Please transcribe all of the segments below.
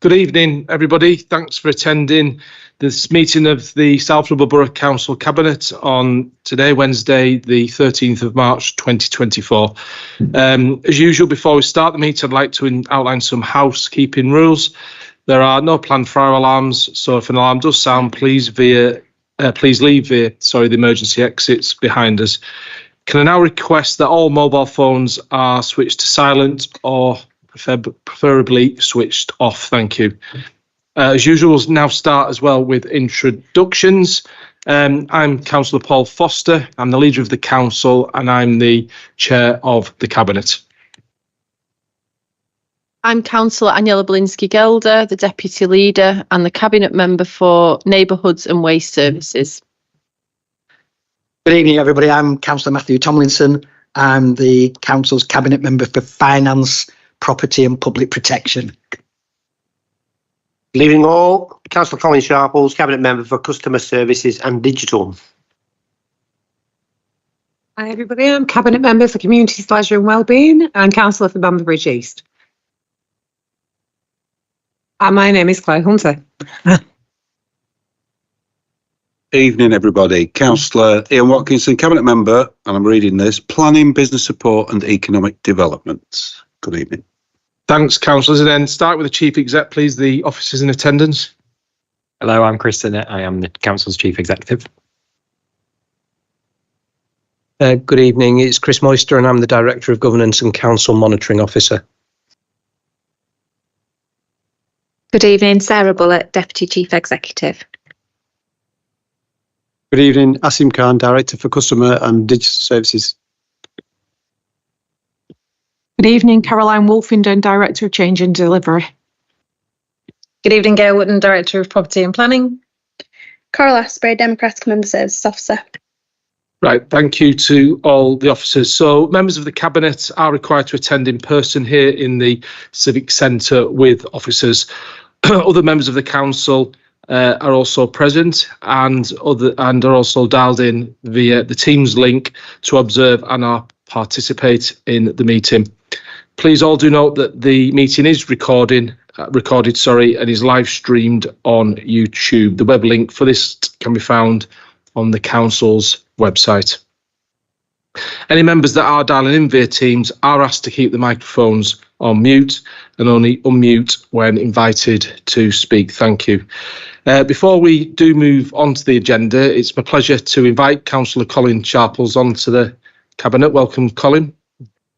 Good evening, everybody. Thanks for attending this meeting of the South Ribble Borough Council Cabinet on today, Wednesday, the 13th of March, 2024. As usual, before we start the meeting, I'd like to outline some housekeeping rules. There are no planned fire alarms, so if an alarm does sound, please leave the emergency exits behind us. Can I now request that all mobile phones are switched to silent or preferably switched off? Thank you. As usual, we'll now start as well with introductions. I'm Councillor Paul Foster. I'm the leader of the council and I'm the chair of the cabinet. I'm Councillor Aniela Belinsky-Gelder, the deputy leader and the cabinet member for neighbourhoods and waste services. Good evening, everybody. I'm Councillor Matthew Tomlinson. I'm the council's cabinet member for finance, property and public protection. Good evening all. Councillor Colin Sharples, cabinet member for customer services and digital. Hi everybody, I'm cabinet member for communities, leisure and wellbeing and councillor for Bamber Bridge East. And my name is Claire Hunter. Evening everybody, Councillor Ian Watkinson, cabinet member, and I'm reading this, planning, business support and economic development. Good evening. Thanks, councillors. And then start with the chief exec, please, the officers in attendance. Hello, I'm Chris Sinnott. I am the council's chief executive. Good evening, it's Chris Moister and I'm the Director of Governance and Council Monitoring Officer. Good evening, Sarah Bullock, Deputy Chief Executive. Good evening, Asim Khan, Director for Customer and Digital Services. Good evening, Caroline Wolfenden, Director of Change and Delivery. Good evening, Gail Wooden, Director of Property and Planning. Coral Asprey, Democratic Member Services Officer. Right, thank you to all the officers. So members of the cabinet are required to attend in person here in the Civic Centre with officers. Other members of the council are also present and are also dialed in via the Teams link to observe and participate in the meeting. Please all do note that the meeting is recorded, and is live streamed on YouTube. The web link for this can be found on the council's website. Any members that are dialing in via Teams are asked to keep the microphones on mute and only unmute when invited to speak. Thank you. Before we do move on to the agenda, it's my pleasure to invite Councillor Colin Sharples onto the cabinet. Welcome, Colin.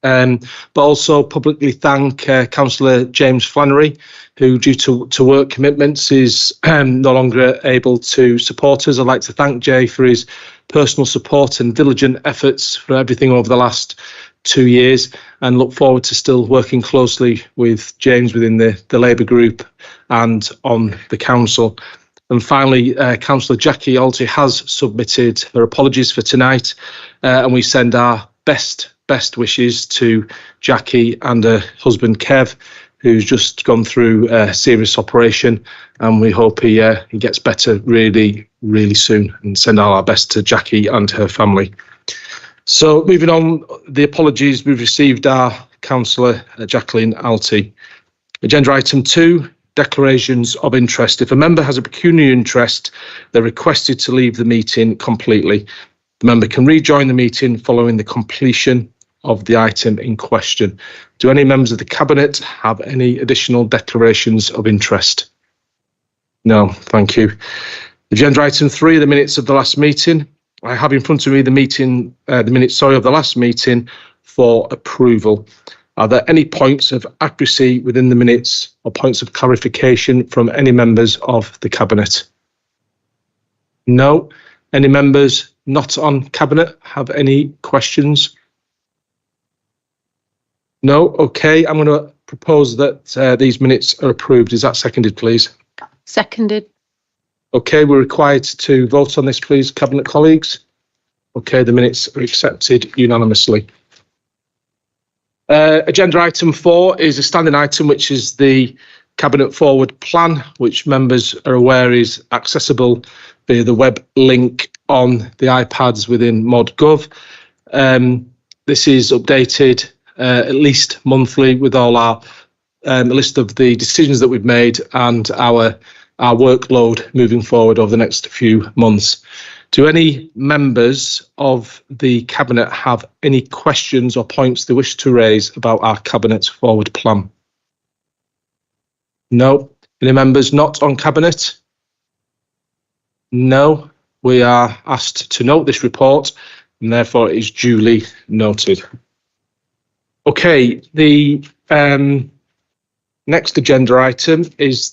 But also publicly thank Councillor James Flannery, who due to work commitments is no longer able to support us. I'd like to thank Jay for his personal support and diligent efforts for everything over the last 2 years, and look forward to still working closely with James within the Labour group and on the council. And finally, Councillor Jackie Alty has submitted her apologies for tonight, and we send our best wishes to Jackie and her husband Kev, who's just gone through a serious operation, and we hope he gets better really soon, and send all our best to Jackie and her family. So moving on, the apologies we've received are Councillor Jacqueline Alty. Agenda item 2, declarations of interest. If a member has a pecuniary interest, they're requested to leave the meeting completely. The member can rejoin the meeting following the completion of the item in question. Do any members of the cabinet have any additional declarations of interest? No, thank you. Agenda item 3, the minutes of the last meeting. I have in front of me the minutes of the last meeting for approval. Are there any points of accuracy within the minutes or points of clarification from any members of the cabinet? No. Any members not on cabinet have any questions? No. Okay, I'm going to propose that these minutes are approved. Is that seconded, please? Seconded. Okay, we're required to vote on this, please, cabinet colleagues. Okay, the minutes are accepted unanimously. Agenda item 4 is a standing item, which is the Cabinet Forward Plan, which members are aware is accessible via the web link on the iPads within ModGov. This is updated at least monthly with all our a list of the decisions that we've made and our workload moving forward over the next few months. Do any members of the Cabinet have any questions or points they wish to raise about our Cabinet forward plan? No. Any members not on Cabinet? No. We are asked to note this report and therefore it is duly noted. Okay, the next agenda item is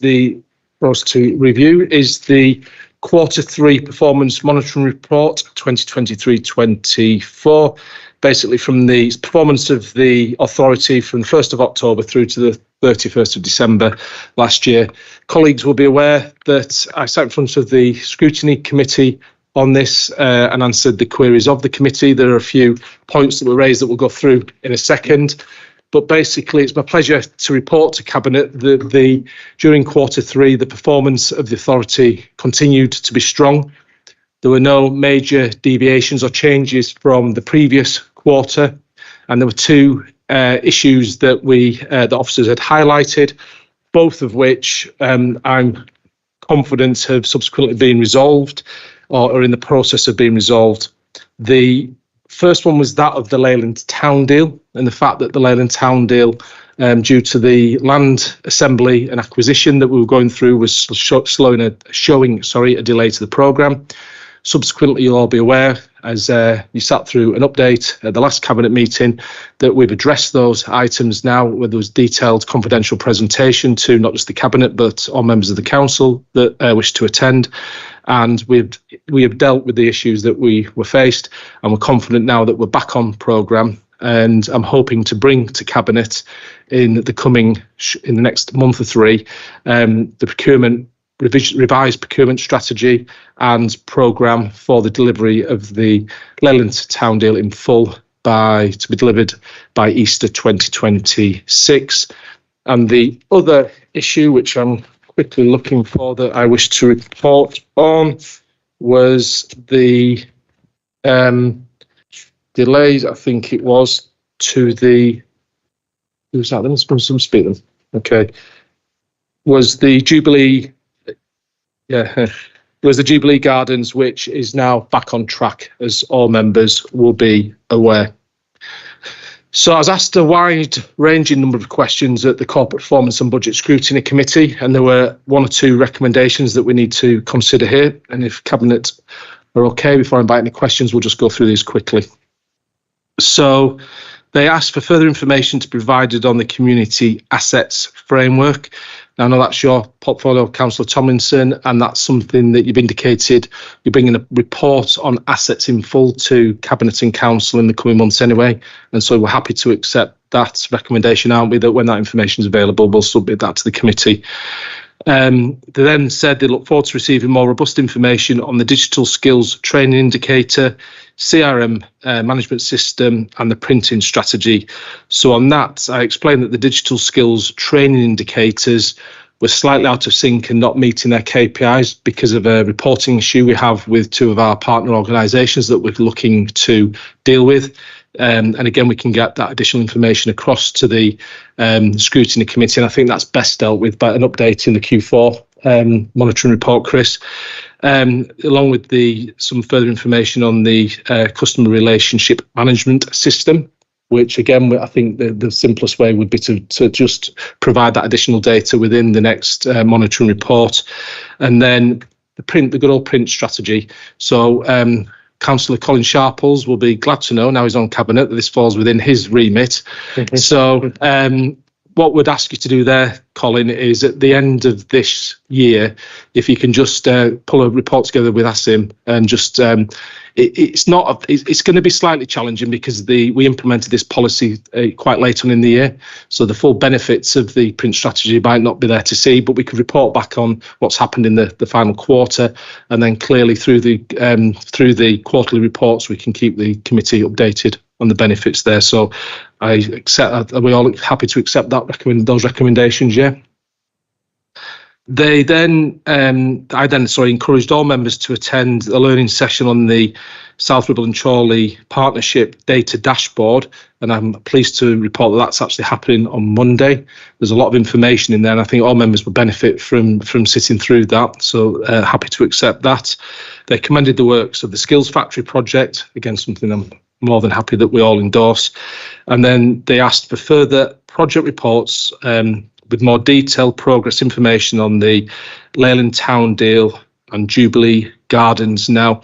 for us to review is the Q3 Performance Monitoring Report 2023-24, basically from the performance of the authority from 1st of October through to the 31st of December last year. Colleagues will be aware that I sat in front of the Scrutiny Committee on this and answered the queries of the committee. There are a few points that were raised that we'll go through in a second. But basically, it's my pleasure to report to Cabinet that during Q3, the performance of the authority continued to be strong. There were no major deviations or changes from the previous quarter, and there were two issues that the officers had highlighted, both of which I'm confident have subsequently been resolved or are in the process of being resolved. The first one was that of the Leyland Town deal, and the fact that the Leyland Town deal, due to the land assembly and acquisition that we were going through, was showing a delay to the programme. Subsequently, you'll all be aware, as you sat through an update at the last Cabinet meeting, that we've addressed those items now, where there was detailed confidential presentation to not just the Cabinet, but all members of the Council that wish to attend. And we have dealt with the issues that we were faced, and we're confident now that we're back on programme. And I'm hoping to bring to Cabinet in the next month or three, the revised procurement strategy and programme for the delivery of the Leyland Town deal in full to be delivered by Easter 2026. And the other issue, which I'm quickly looking for, that I wish to report on, was the delays, I think it was, to the... Who's that? Let's speak them. Okay. Was the Jubilee... was the Jubilee Gardens, which is now back on track, as all members will be aware. So I was asked a wide-ranging number of questions at the Corporate Performance and Budget Scrutiny Committee, and there were one or two recommendations that we need to consider here. And if Cabinet are okay, before I invite any questions, we'll just go through these quickly. So they asked for further information to be provided on the Community Assets Framework. Now, I know that's your portfolio, Councillor Tomlinson, and that's something that you've indicated you're bringing a report on assets in full to Cabinet and Council in the coming months anyway. And so we're happy to accept that recommendation, aren't we, that when that information is available, we'll submit that to the committee. They then said they look forward to receiving more robust information on the digital skills training indicator, CRM management system, and the printing strategy. So on that, I explained that the digital skills training indicators were slightly out of sync and not meeting their KPIs because of a reporting issue we have with two of our partner organisations that we're looking to deal with. And again, we can get that additional information across to the Scrutiny Committee, and I think that's best dealt with by an update in the Q4 monitoring report, Chris, along with some further information on the customer relationship management system, which again, I think the simplest way would be to just provide that additional data within the next monitoring report. And then the good old print strategy. So Councillor Colin Sharples will be glad to know, now he's on Cabinet, that this falls within his remit. So what we'd ask you to do there, Colin, is at the end of this year, if you can just pull a report together with ASIM and just it's going to be slightly challenging because we implemented this policy quite late on in the year, so the full benefits of the print strategy might not be there to see, but we could report back on what's happened in the final quarter, and then clearly through the quarterly reports we can keep the committee updated on the benefits there. So I accept. Are we all happy to accept those recommendations? Yeah. I then encouraged all members to attend a learning session on the South Ribble and Chorley Partnership Data Dashboard, and I'm pleased to report that that's actually happening on Monday. There's a lot of information in there, and I think all members will benefit from sitting through that, so happy to accept that. They commended the works of the Skills Factory project, again something I'm more than happy that we all endorse, and then they asked for further project reports with more detailed progress information on the Leyland Town deal and Jubilee Gardens. Now,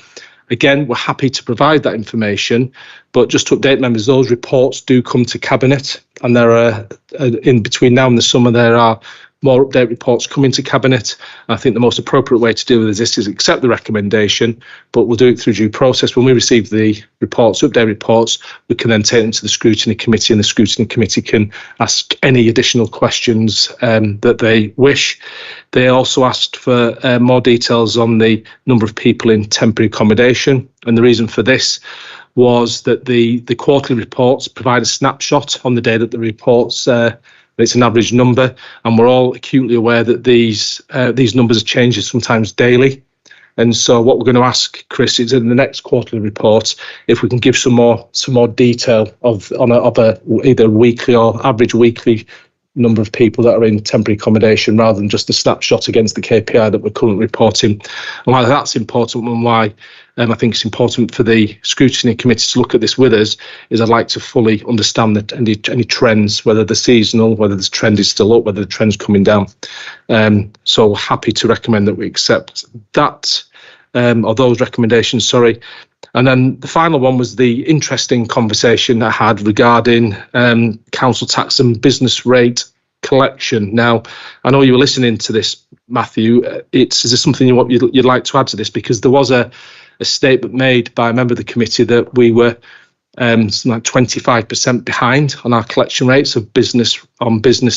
again, we're happy to provide that information, but just to update members, those reports do come to Cabinet, and there are, in between now and the summer, there are more update reports coming to Cabinet. I think the most appropriate way to deal with this is accept the recommendation, but we'll do it through due process. When we receive the reports, update reports, we can then take them to the Scrutiny Committee, and the Scrutiny Committee can ask any additional questions that they wish. They also asked for more details on the number of people in temporary accommodation, and the reason for this was that the quarterly reports provide a snapshot on the day that the reports it's an average number, and we're all acutely aware that these numbers are changing sometimes daily. And so what we're going to ask, Chris, is in the next quarterly report if we can give some more detail of either weekly or average weekly number of people that are in temporary accommodation, rather than just a snapshot against the KPI that we're currently reporting. And why that's important, and why I think it's important for the Scrutiny Committee to look at this with us, is I'd like to fully understand that any trends, whether they're seasonal, whether the trend is still up, whether the trend's coming down. So happy to recommend that we accept that, or those recommendations, sorry. And then the final one was the interesting conversation I had regarding council tax and business rate collection. Now, I know you were listening to this, Matthew. Is there something you'd like to add to this? Because there was a statement made by a member of the committee that we were something like 25% behind on our collection rates of business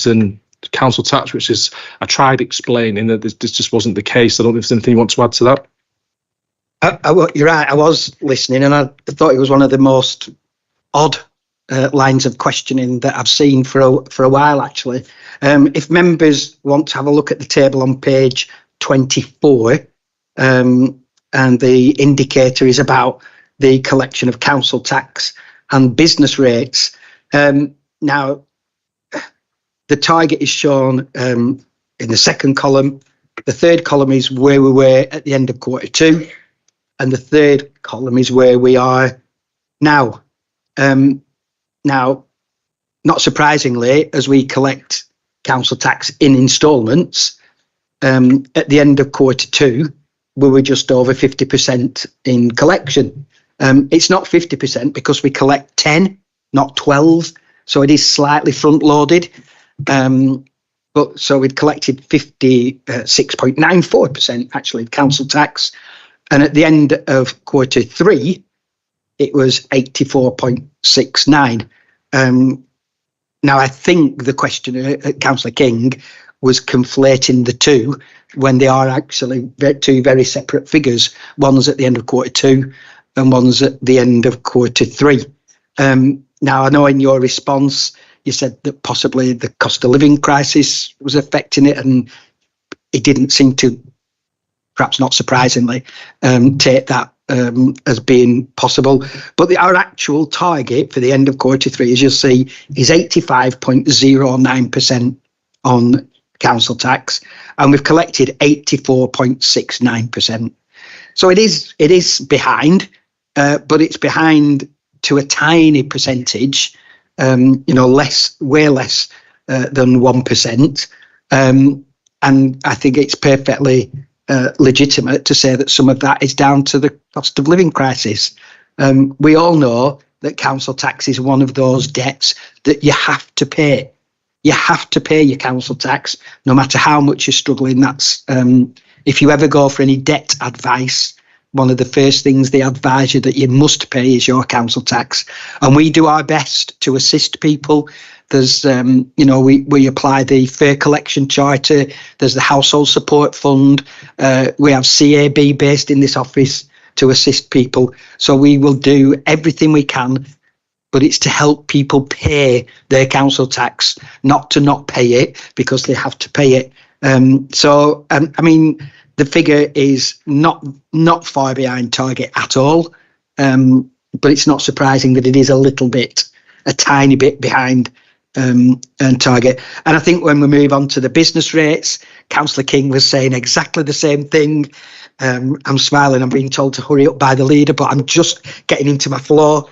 and council tax, which is, I tried explaining that this just wasn't the case. I don't know if there's anything you want to add to that. You're right. I was listening, and I thought it was one of the most odd lines of questioning that I've seen for a while, actually. If members want to have a look at the table on page 24, and the indicator is about the collection of council tax and business rates. Now, the target is shown in the second column. The third column is where we were at the end of quarter two, and the third column is where we are now. Now, not surprisingly, as we collect council tax in instalments, at the end of quarter two, we were just over 50% in collection. It's not 50% because we collect 10, not 12, so it is slightly front loaded. But so we'd collected 56.94% actually council tax, and at the end of quarter three, it was 84.69. Now, I think the questioner, Councillor King, was conflating the two when they are actually two very separate figures. One's at the end of quarter two and one's at the end of quarter three. Now, I know in your response, you said that possibly the cost of living crisis was affecting it, and it didn't seem to, perhaps not surprisingly, take that as being possible. But our actual target for the end of quarter three, as you'll see, is 85.09% on council tax, and we've collected 84.69%. So it is behind, but it's behind to a tiny percentage, way less than 1%. And I think it's perfectly legitimate to say that some of that is down to the cost of living crisis. We all know that council tax is one of those debts that you have to pay. You have to pay your council tax, no matter how much you're struggling. That's if you ever go for any debt advice, one of the first things they advise you that you must pay is your council tax. And we do our best to assist people. There's, we apply the Fair Collection Charter. There's the Household Support Fund. We have CAB based in this office to assist people. So we will do everything we can, but it's to help people pay their council tax, not to not pay it, because they have to pay it. I mean, the figure is not far behind target at all, but it's not surprising that it is a tiny bit behind target. And I think when we move on to the business rates, Councillor King was saying exactly the same thing. I'm smiling. I'm being told to hurry up by the leader, but I'm just getting into my flow.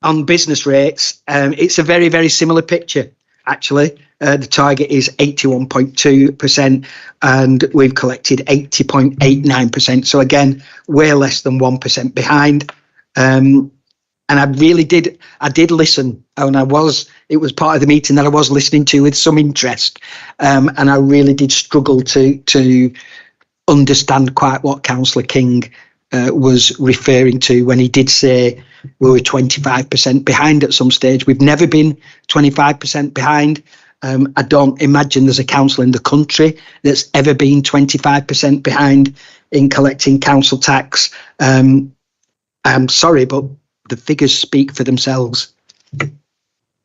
On business rates, it's a very, very similar picture, actually. The target is 81.2% and we've collected 80.89%. So again, way less than 1% behind. And I did listen, and it was part of the meeting that I was listening to with some interest. And I really did struggle to understand quite what Councillor King was referring to when he did say we were 25% behind at some stage. We've never been 25% behind. I don't imagine there's a council in the country that's ever been 25% behind in collecting council tax. I'm sorry, but the figures speak for themselves.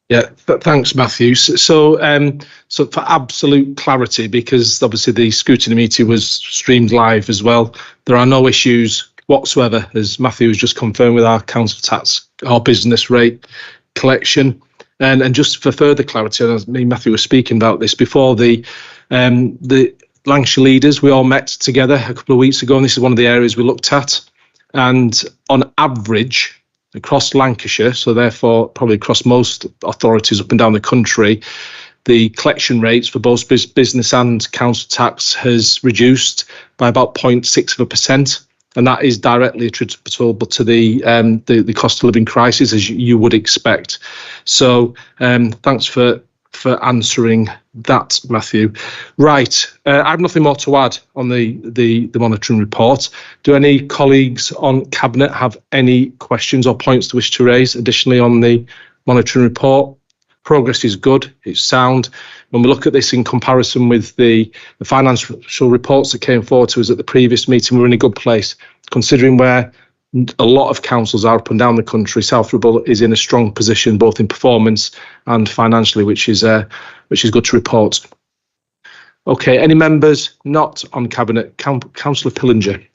Yeah, thanks, Matthew. So for absolute clarity, because obviously the scrutiny meeting was streamed live as well, there are no issues whatsoever, as Matthew has just confirmed, with our council tax, our business rate collection. And just for further clarity, and as me and Matthew were speaking about this before, the Lancashire leaders, we all met together a couple of weeks ago, and this is one of the areas we looked at. And on average, across Lancashire, so therefore probably across most authorities up and down the country, the collection rates for both business and council tax has reduced by about 0.6%. And that is directly attributable to the cost of living crisis, as you would expect. So thanks for answering that, Matthew. Right, I have nothing more to add on the monitoring report. Do any colleagues on Cabinet have any questions or points to wish to raise additionally on the monitoring report? Progress is good, it's sound. When we look at this in comparison with the financial reports that came forward to us at the previous meeting, we're in a good place. Considering where a lot of councils are up and down the country, South Ribble is in a strong position both in performance and financially, which is good to report. Okay, any members not on Cabinet? Councillor Pillinger.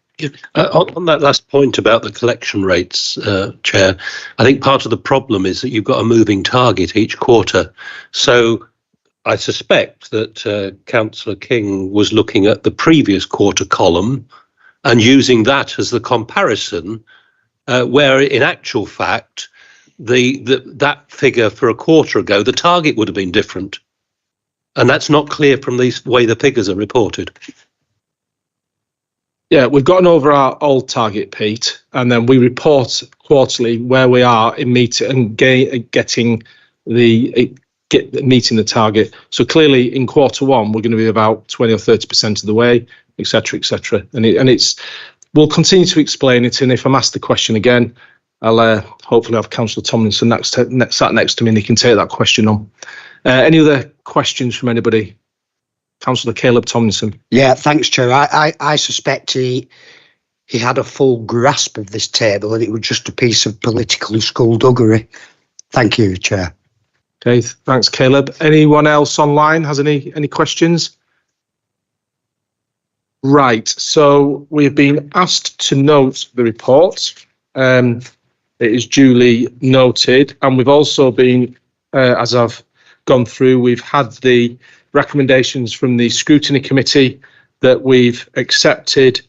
On that last point about the collection rates, Chair, I think part of the problem is that you've got a moving target each quarter. So I suspect that Councillor King was looking at the previous quarter column and using that as the comparison, where in actual fact, that figure for a quarter ago, the target would have been different. And that's not clear from the way the figures are reported. Yeah, we've gotten over our old target, Pete, and then we report quarterly where we are in meeting and meeting the target. So clearly in quarter one, we're going to be about 20 or 30% of the way, etc., etc. And we'll continue to explain it. And if I'm asked the question again, I'll hopefully have Councillor Tomlinson sat next to me and he can take that question on. Any other questions from anybody? Councillor Caleb Tomlinson. Yeah, thanks, Chair. I suspect he had a full grasp of this table and it was just a piece of political skullduggery. Thank you, Chair. Okay, thanks, Caleb. Anyone else online has any questions? Right, so we've been asked to note the report. It is duly noted, and we've also been, as I've gone through, we've had the recommendations from the scrutiny committee that we've accepted,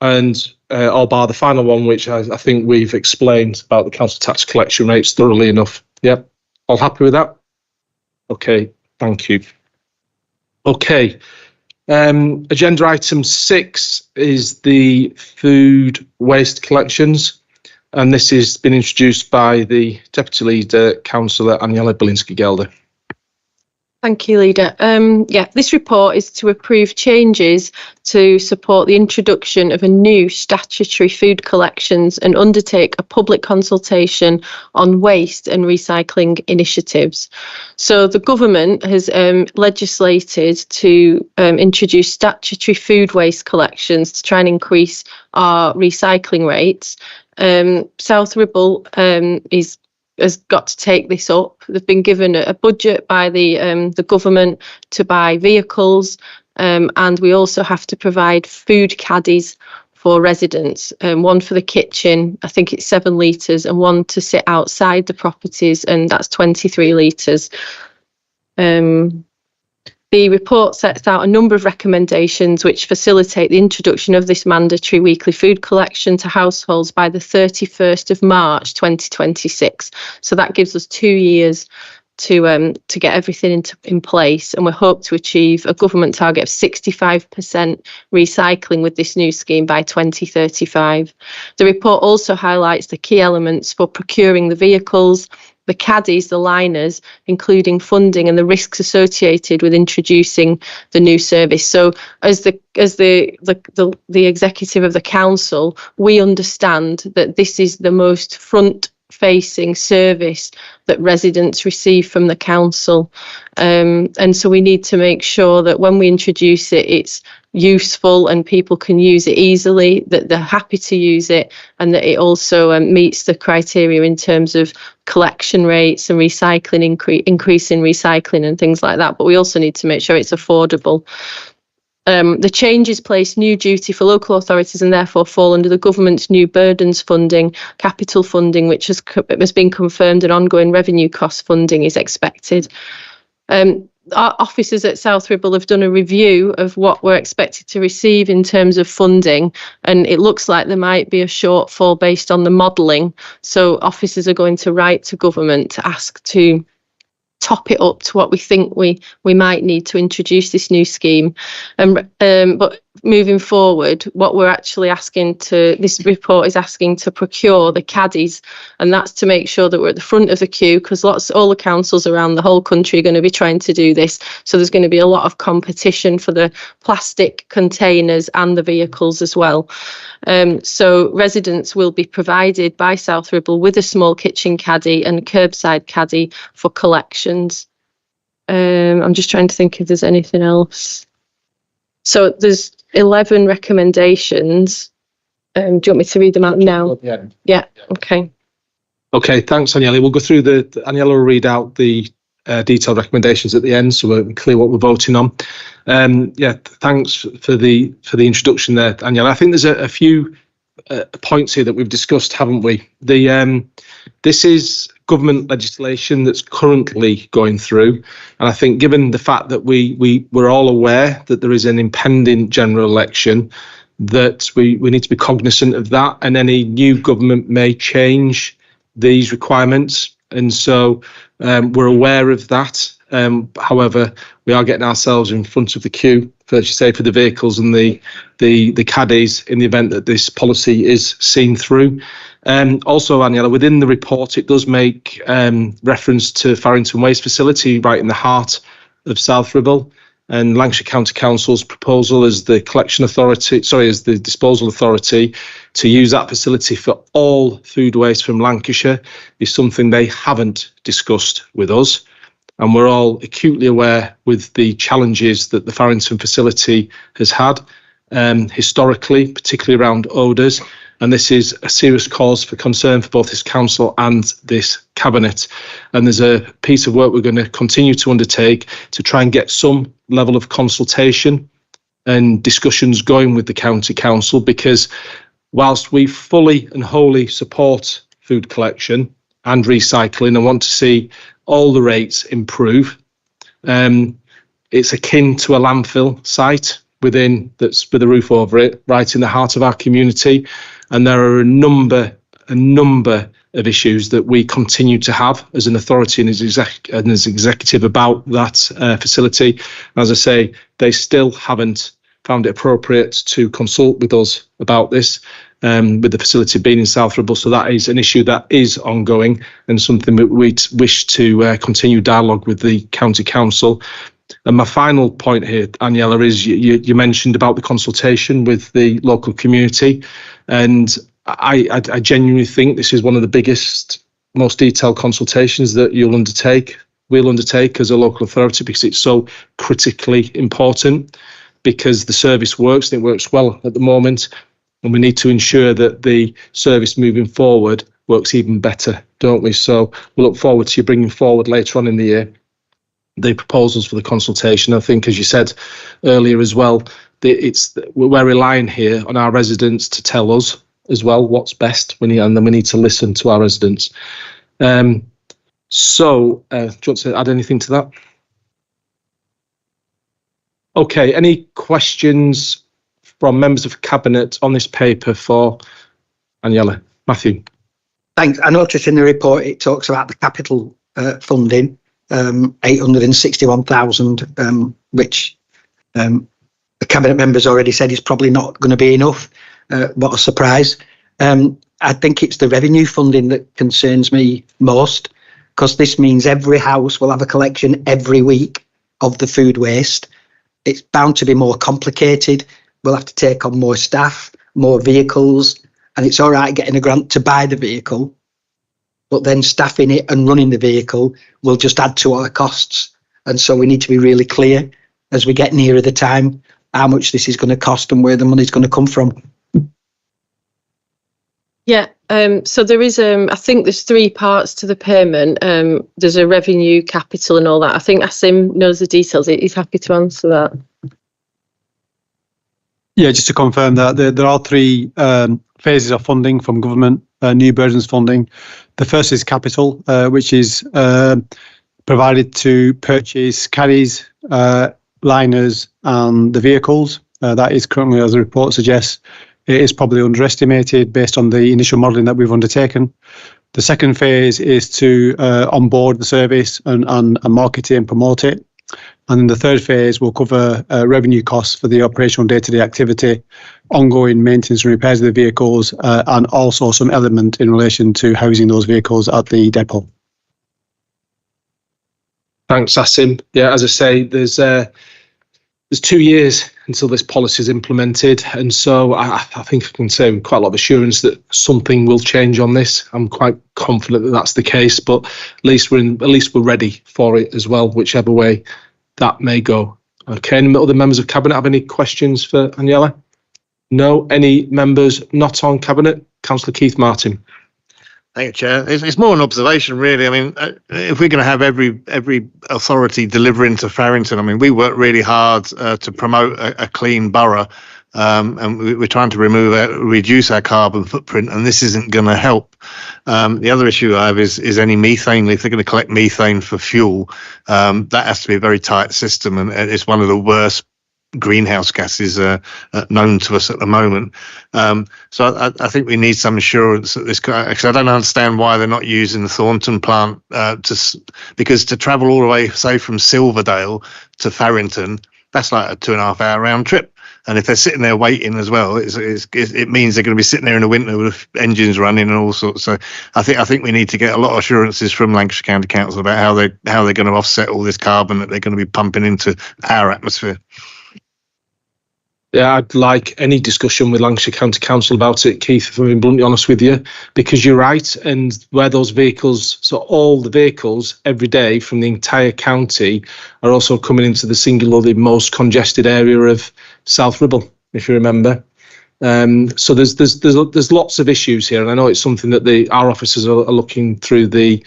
and all bar the final one, which I think we've explained about the council tax collection rates thoroughly enough. Yep, all happy with that? Okay, thank you. Okay, agenda item 6 is the food waste collections, and this has been introduced by the Deputy Leader, Councillor Aniela Bielinski-Gelder. Thank you, Leader. This report is to approve changes to support the introduction of a new statutory food collections and undertake a public consultation on waste and recycling initiatives. So the government has legislated to introduce statutory food waste collections to try and increase our recycling rates. South Ribble is has got to take this up. They've been given a budget by the government to buy vehicles, and we also have to provide food caddies for residents, one for the kitchen, I think it's 7 litres, and one to sit outside the properties, and that's 23 litres. The report sets out a number of recommendations which facilitate the introduction of this mandatory weekly food collection to households by the 31st of March 2026. So that gives us 2 years to get everything in place, and we hope to achieve a government target of 65% recycling with this new scheme by 2035. The report also highlights the key elements for procuring the vehicles, the caddies, the liners, including funding and the risks associated with introducing the new service. So as the executive of the council, we understand that this is the most front-facing service that residents receive from the council. And so we need to make sure that when we introduce it, it's useful and people can use it easily, that they're happy to use it, and that it also meets the criteria in terms of collection rates and recycling, increase in recycling and things like that. But we also need to make sure it's affordable. The changes place new duty for local authorities and therefore fall under the government's new burdens funding, capital funding, which has been confirmed, and ongoing revenue cost funding is expected. Our officers at South Ribble have done a review of what we're expected to receive in terms of funding, and it looks like there might be a shortfall based on the modelling. So officers are going to write to government to ask to top it up to what we think we might need to introduce this new scheme. But moving forward, what we're actually asking this report is asking to procure the caddies, and that's to make sure that we're at the front of the queue, because all the councils around the whole country are going to be trying to do this. So there's going to be a lot of competition for the plastic containers and the vehicles as well. So residents will be provided by South Ribble with a small kitchen caddy and curbside caddy for collections. I'm just trying to think if there's anything else. So there's 11 recommendations. Do you want me to read them out now? Yeah. Okay. Okay, thanks, Aniela. We'll go through Aniela will read out the detailed recommendations at the end, so we're clear what we're voting on. Thanks for the introduction there, Aniela. I think there's a few points here that we've discussed, haven't we? This is government legislation that's currently going through, and I think given the fact that we're all aware that there is an impending general election, that we need to be cognizant of that, and any new government may change these requirements, and so we're aware of that. However, we are getting ourselves in front of the queue, for, as you say, for the vehicles and the caddies in the event that this policy is seen through. Also, Aniela, within the report, it does make reference to Farrington Waste Facility right in the heart of South Ribble, and Lancashire County Council's proposal as the disposal authority to use that facility for all food waste from Lancashire is something they haven't discussed with us. And we're all acutely aware with the challenges that the Farrington facility has had historically, particularly around odours. And this is a serious cause for concern for both this council and this cabinet. And there's a piece of work we're going to continue to undertake to try and get some level of consultation and discussions going with the county council, because whilst we fully and wholly support food collection and recycling and want to see all the rates improve, it's akin to a landfill site that's with a roof over it, right in the heart of our community. And there are a number of issues that we continue to have as an authority and as executive about that facility. As I say, they still haven't found it appropriate to consult with us about this, with the facility being in South Ribble. So that is an issue that is ongoing and something that we wish to continue dialogue with the county council. And my final point here, Aniela, is you mentioned about the consultation with the local community. And I genuinely think this is one of the biggest, most detailed consultations that we'll undertake as a local authority, because it's so critically important, because the service works and it works well at the moment. And we need to ensure that the service moving forward works even better, don't we? So we look forward to you bringing forward later on in the year the proposals for the consultation. I think, as you said earlier as well, we're relying here on our residents to tell us as well what's best, and then we need to listen to our residents. So do you want to add anything to that? Okay, any questions from members of Cabinet on this paper for Aniela? Matthew. Thanks. I noticed in the report it talks about the capital funding, 861,000, which the Cabinet members already said is probably not going to be enough. What a surprise. I think it's the revenue funding that concerns me most, because this means every house will have a collection every week of the food waste. It's bound to be more complicated. We'll have to take on more staff, more vehicles, and it's all right getting a grant to buy the vehicle, but then staffing it and running the vehicle will just add to our costs. And so we need to be really clear as we get nearer the time how much this is going to cost and where the money's going to come from. Yeah, so there is, I think there's 3 parts to the payment. There's a revenue, capital and all that. I think Asim knows the details. He's happy to answer that. Yeah, just to confirm that there are 3 phases of funding from government, new burdens funding. The first is capital, which is provided to purchase caddies, liners and the vehicles. That is currently, as the report suggests, it is probably underestimated based on the initial modelling that we've undertaken. The second phase is to onboard the service and market it and promote it. And then the third phase will cover revenue costs for the operational day-to-day activity, ongoing maintenance and repairs of the vehicles, and also some element in relation to housing those vehicles at the depot. Thanks, Asim. Yeah, as I say, there's 2 years until this policy is implemented, and so I think I can say with quite a lot of assurance that something will change on this. I'm quite confident that that's the case, but at least we're ready for it as well, whichever way that may go. Okay, any other members of Cabinet have any questions for Aniela? No? Any members not on Cabinet? Councillor Keith Martin. Thank you, Chair. It's more an observation, really. I mean, if we're going to have every authority delivering to Farrington, I mean, we work really hard to promote a clean borough, and we're trying to reduce our carbon footprint, and this isn't going to help. The other issue I have is any methane. If they're going to collect methane for fuel, that has to be a very tight system, and it's one of the worst greenhouse gases known to us at the moment. So I think we need some assurance that this, because I don't understand why they're not using the Thornton plant because to travel all the way, say, from Silverdale to Farrington, that's like a 2.5 hour round trip. And if they're sitting there waiting as well, it means they're going to be sitting there in the winter with engines running and all sorts. So I think we need to get a lot of assurances from Lancashire County Council about how they're going to offset all this carbon that they're going to be pumping into our atmosphere. Yeah, I'd like any discussion with Lancashire County Council about it, Keith, if I'm being bluntly honest with you, because you're right. And where those vehicles, so all the vehicles every day from the entire county are also coming into the singularly most congested area of South Ribble, if you remember. So there's lots of issues here, and I know it's something that our officers are looking through the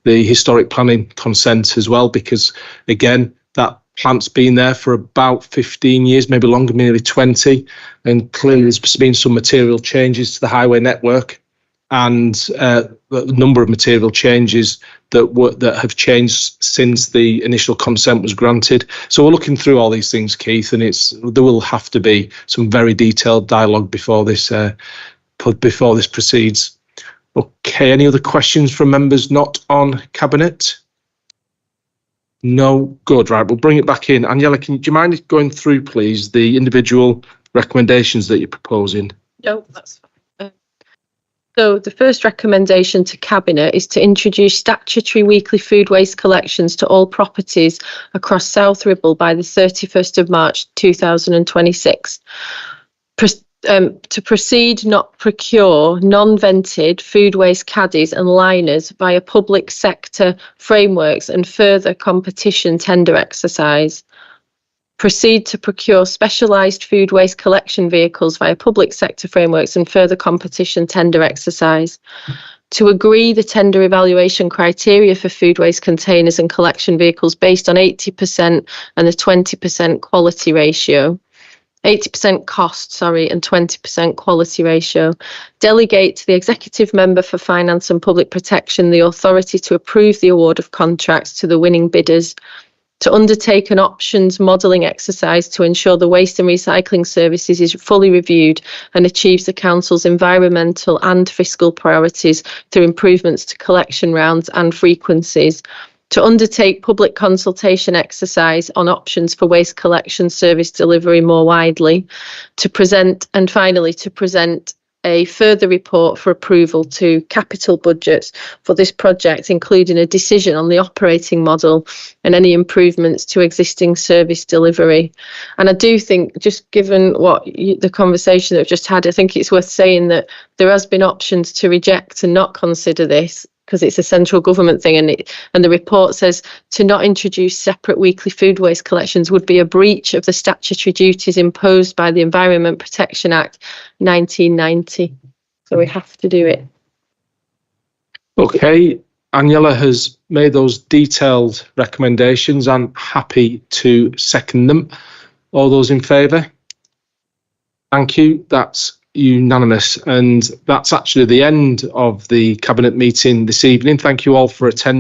historic planning consent as well, because again, that plant's been there for about 15 years, maybe longer, nearly 20, and clearly there's been some material changes to the highway network, and a number of material changes that have changed since the initial consent was granted. So we're looking through all these things, Keith, and there will have to be some very detailed dialogue before this proceeds. Okay, any other questions from members not on Cabinet? No, good. Right, we'll bring it back in. Aniela, do you mind going through, please, the individual recommendations that you're proposing? No, that's fine. So the first recommendation to Cabinet is to introduce statutory weekly food waste collections to all properties across South Ribble by the 31st of March 2026. To proceed, not procure, non-vented food waste caddies and liners via public sector frameworks and further competition tender exercise. Proceed to procure specialised food waste collection vehicles via public sector frameworks and further competition tender exercise. to agree the tender evaluation criteria for food waste containers and collection vehicles based on 80% and a 20% quality ratio. 80% cost, and 20% quality ratio. Delegate to the Executive Member for Finance and Public Protection the authority to approve the award of contracts to the winning bidders. To undertake an options modelling exercise to ensure the waste and recycling services is fully reviewed and achieves the Council's environmental and fiscal priorities through improvements to collection rounds and frequencies. To undertake public consultation exercise on options for waste collection service delivery more widely. To present, and finally, to present a further report for approval to capital budgets for this project, including a decision on the operating model and any improvements to existing service delivery. And I do think, just given the conversation that we've just had, I think it's worth saying that there has been options to reject and not consider this, because it's a central government thing, and the report says to not introduce separate weekly food waste collections would be a breach of the statutory duties imposed by the Environment Protection Act 1990. So we have to do it. Okay, Aniela has made those detailed recommendations. I'm happy to second them. All those in favour? Thank you. That's unanimous, and that's actually the end of the Cabinet meeting this evening. Thank you all for attending.